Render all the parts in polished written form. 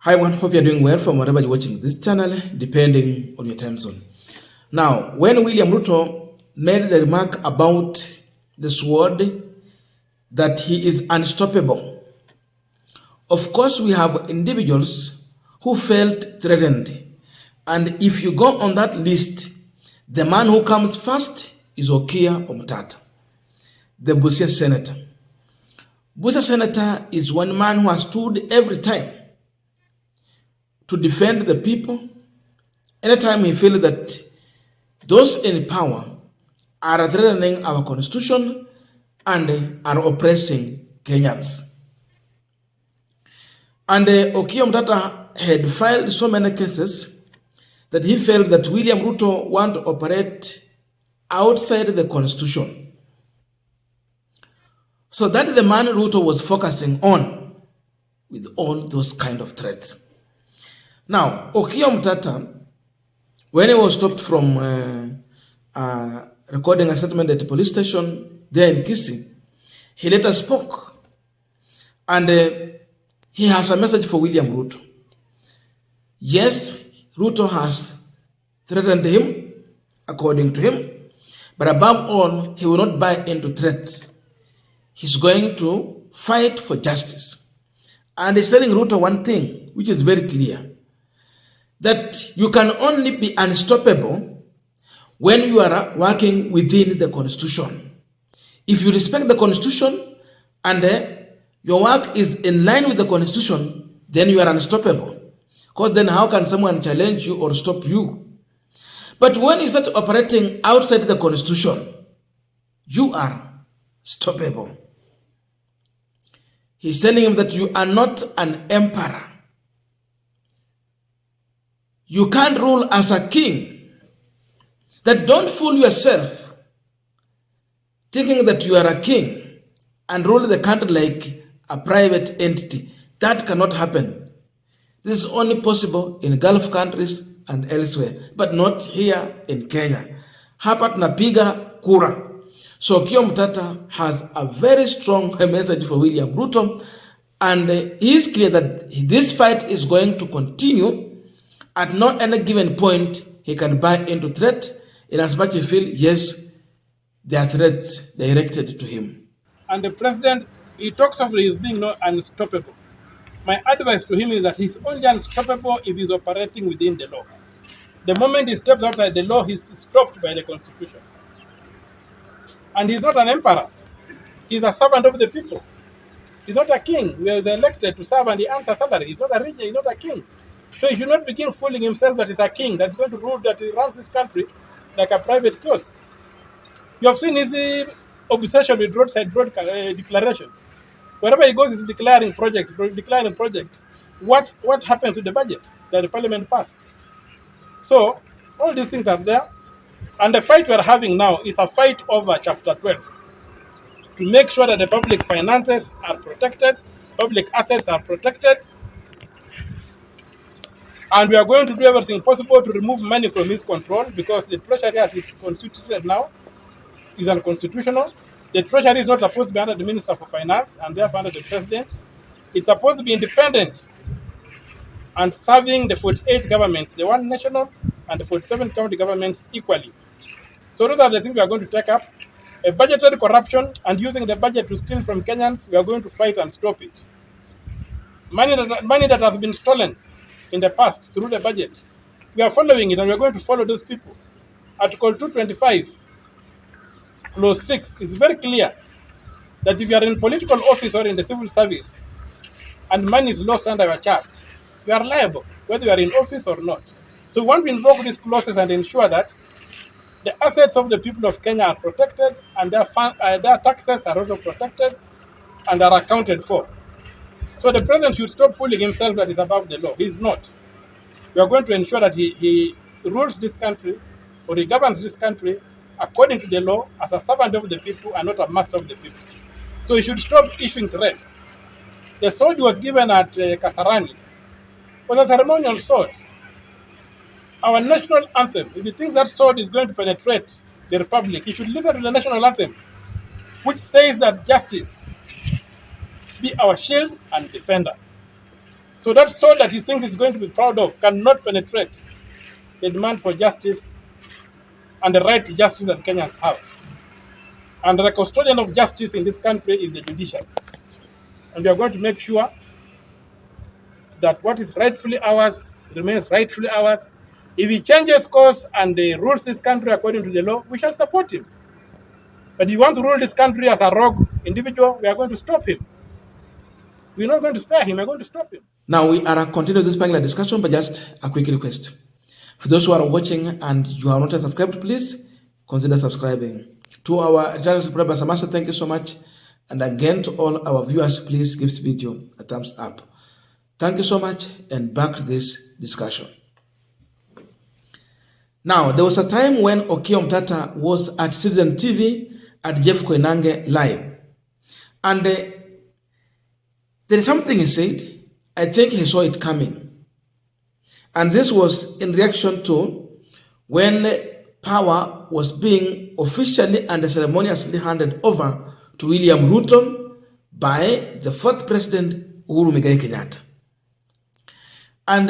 Hi everyone, hope you're doing well from wherever you're watching this channel, depending on your time zone. Now, when William Ruto made the remark about the sword, that he is unstoppable, of course we have individuals who felt threatened. And if you go on that list, the man who comes first is OKIYA OMTATAH, the Busia senator. Busia senator is one man who has stood every time to defend the people. Anytime he feels that those in power are threatening our constitution and are oppressing Kenyans. And OKIYA OMTATAH had filed so many cases that he felt that William Ruto want to operate outside the constitution. So that is the man Ruto was focusing on with all those kind of threats. Now, OKIYA OMTATAH, when he was stopped from recording a statement at the police station there in Incase, he later spoke. And he has a message for William Ruto. Yes, Ruto has threatened him, according to him, but above all, he will not buy into threats. He's going to fight for justice. And he's telling Ruto one thing, which is very clear, that you can only be unstoppable when you are working within the constitution. If you respect the constitution and your work is in line with the constitution, then you are unstoppable. Because then how can someone challenge you or stop you? But when you start operating outside the constitution, you are stoppable. He's telling him that you are not an emperor. You can't rule as a king. That don't fool yourself thinking that you are a king and rule the country like a private entity. That cannot happen. This is only possible in Gulf countries and elsewhere, but not here in Kenya. Hapa tunapiga kura. So OKIYA OMTATAH has a very strong message for William Ruto, and he is clear that this fight is going to continue. At no any given point, he can buy into threat, in as much as he feels, yes, there are threats directed to him. And the president, he talks of his being not unstoppable. My advice to him is that he's only unstoppable if he's operating within the law. The moment he steps outside the law, he's stopped by the constitution. And he's not an emperor. He's a servant of the people. He's not a king. We are elected to serve and he earns a salary. He's not a regent, he's not a king. So he should not begin fooling himself that he's a king that's going to rule, that he runs this country like a private kiosk. You have seen his obsession with roadside road declarations. Wherever he goes, he's declaring projects. What happened to the budget that the parliament passed? So all these things are there. And the fight we're having now is a fight over Chapter 12 to make sure that the public finances are protected, public assets are protected, and we are going to do everything possible to remove money from his control, because the treasury as it's constituted now is unconstitutional. The treasury is not supposed to be under the Minister for Finance and therefore under the President. It's supposed to be independent and serving the 48 governments, the one national and the 47 county governments equally. So those are the things we are going to take up. A budgetary corruption and using the budget to steal from Kenyans, we are going to fight and stop it. Money that has been stolen in the past through the budget, we are following it and we are going to follow those people. Article 225, clause 6 is very clear that if you are in political office or in the civil service and money is lost under your charge, you are liable, whether you are in office or not. So we want to invoke these clauses and ensure that the assets of the people of Kenya are protected and their taxes are also protected and are accounted for. So the president should stop fooling himself that he's above the law. He's not. We are going to ensure that he rules this country, or he governs this country according to the law as a servant of the people and not a master of the people. So he should stop issuing threats. The sword was given at Kasarani was a ceremonial sword. Our national anthem, if he thinks that sword is going to penetrate the republic, he should listen to the national anthem, which says that justice be our shield and defender. So that soul that he thinks he's going to be proud of cannot penetrate the demand for justice and the right to justice that Kenyans have. And the custodian of justice in this country is the judiciary. And we are going to make sure that what is rightfully ours remains rightfully ours. If he changes course and rules this country according to the law, we shall support him. But if you want to rule this country as a rogue individual, we are going to stop him. We're not going to spare him, we're going to stop him. Now we are continuing this panel discussion, but just a quick request. For those who are watching and you are not subscribed, please consider subscribing. To our channel subscribers, Samasa, thank you so much. And again, to all our viewers, please give this video a thumbs up. Thank you so much, and back to this discussion. Now, there was a time when OKIYA OMTATAH was at Citizen TV at Jeff Koinange live. And there is something he said. I think he saw it coming. And this was in reaction to when power was being officially and ceremoniously handed over to William Ruto by the fourth president, Uhuru Muigai Kenyatta. And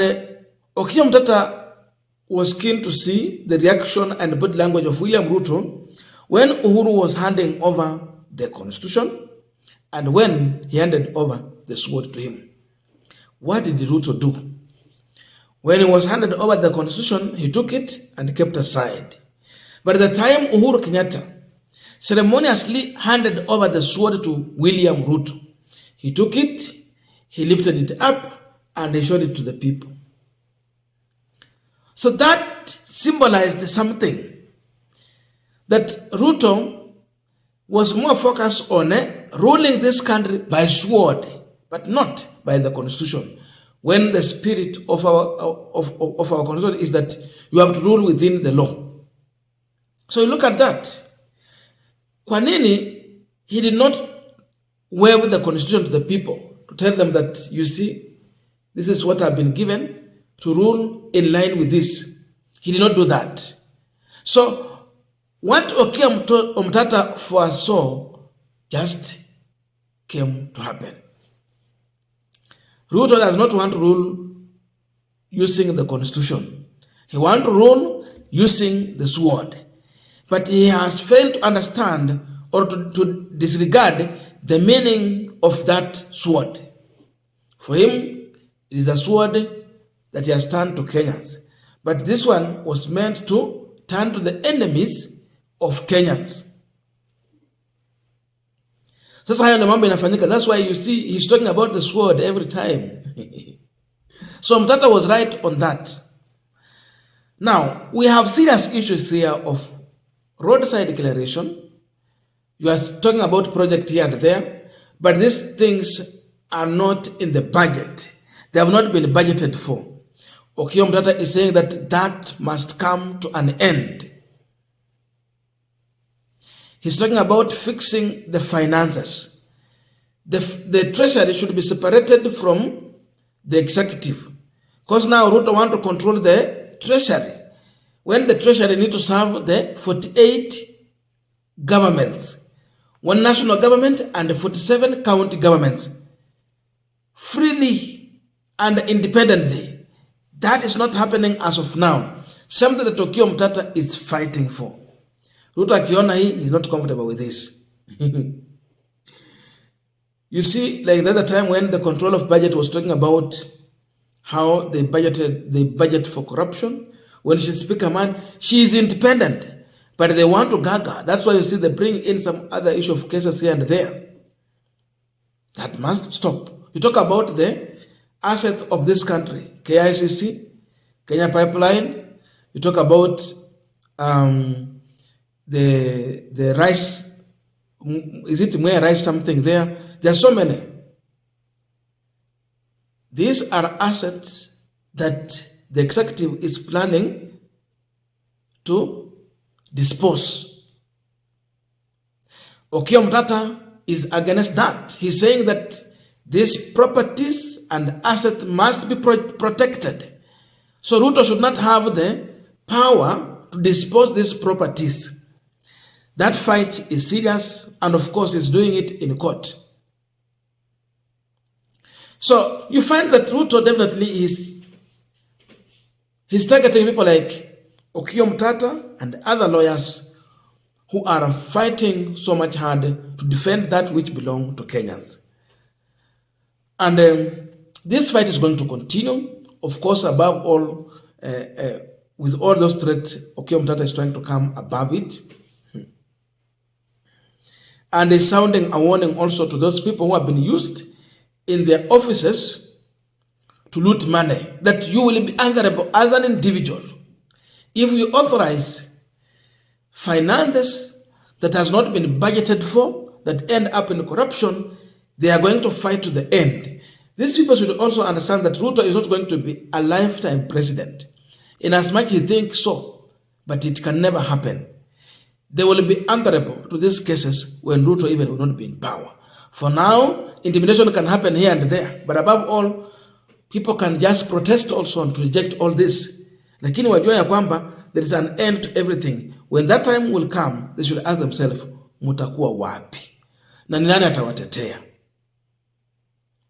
OKIYA OMTATAH was keen to see the reaction and body language of William Ruto when Uhuru was handing over the constitution and when he handed over the sword to him. What did Ruto do? When he was handed over the constitution, he took it and kept aside. But at the time Uhuru Kenyatta ceremoniously handed over the sword to William Ruto, he took it, he lifted it up, and he showed it to the people. So that symbolized something. That Ruto was more focused on ruling this country by sword, but not by the constitution. When the spirit of our constitution is that you have to rule within the law. So you look at that. Kwa nini he did not wave the constitution to the people to tell them that, you see, this is what I've been given to rule in line with this. He did not do that. So what OKIYA OMTATAH foresaw just came to happen. Ruto does not want to rule using the constitution. He wants to rule using the sword. But he has failed to understand or to disregard the meaning of that sword. For him, it is a sword that he has turned to Kenyans. But this one was meant to turn to the enemies of Kenyans. That's why you see he's talking about the sword every time. So OMTATAH was right on that. Now, we have serious issues here of roadside declaration. You are talking about project here and there, but these things are not in the budget. They have not been budgeted for. OKIYA OMTATAH is saying that that must come to an end. He's talking about fixing the finances. The treasury should be separated from the executive. Because now Ruto wants to control the treasury. When the treasury need to serve the 48 governments, one national government and 47 county governments, freely and independently. That is not happening as of now. Something that OKIYA OMTATAH is fighting for. Ruto akiona hii is not comfortable with this. You see, like the other time when the control of budget was talking about how they budget for corruption. When she's Speaker man, she is independent, but they want to gaga. That's why you see they bring in some other issue of cases here and there. That must stop. You talk about the assets of this country, KICC, Kenya Pipeline. You talk about the rice. Is it Mwea rice something there? There are so many. These are assets that the executive is planning to dispose. OKIYA OMTATAH is against that. He's saying that these properties and assets must be protected. So Ruto should not have the power to dispose these properties. That fight is serious, and of course he's doing it in court. So you find that Ruto definitely he's targeting people like OMTATAH and other lawyers who are fighting so much hard to defend that which belongs to Kenyans. And this fight is going to continue. Of course, above all, with all those threats, OMTATAH is trying to come above it. And is sounding a warning also to those people who have been used in their offices to loot money, that you will be answerable as an individual if you authorize finances that has not been budgeted for, that end up in corruption. They are going to fight to the end. These people should also understand that Ruto is not going to be a lifetime president, in as much he thinks so, but it can never happen. They will be answerable to these cases when Ruto even will not be in power. For now, intimidation can happen here and there, but above all, people can just protest also and reject all this. Lakini wajua ya kwamba there is an end to everything. When that time will come, they should ask themselves, mutakuwa wapi? Na ni nani atawatetea?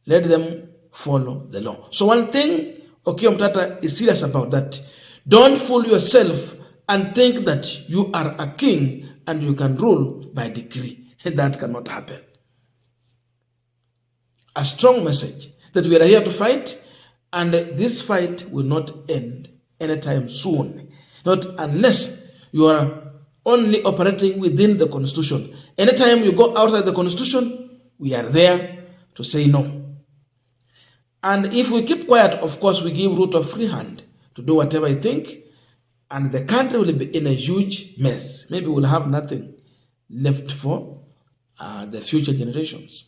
Let them follow the law. So one thing OKIYA is serious about that. Don't fool yourself and think that you are a king and you can rule by decree. That cannot happen. A strong message that we are here to fight, and this fight will not end anytime soon. Not unless you are only operating within the Constitution. Anytime you go outside the Constitution, we are there to say no. And if we keep quiet, of course, we give Ruto a free hand to do whatever he think, and the country will be in a huge mess. Maybe we'll have nothing left for the future generations.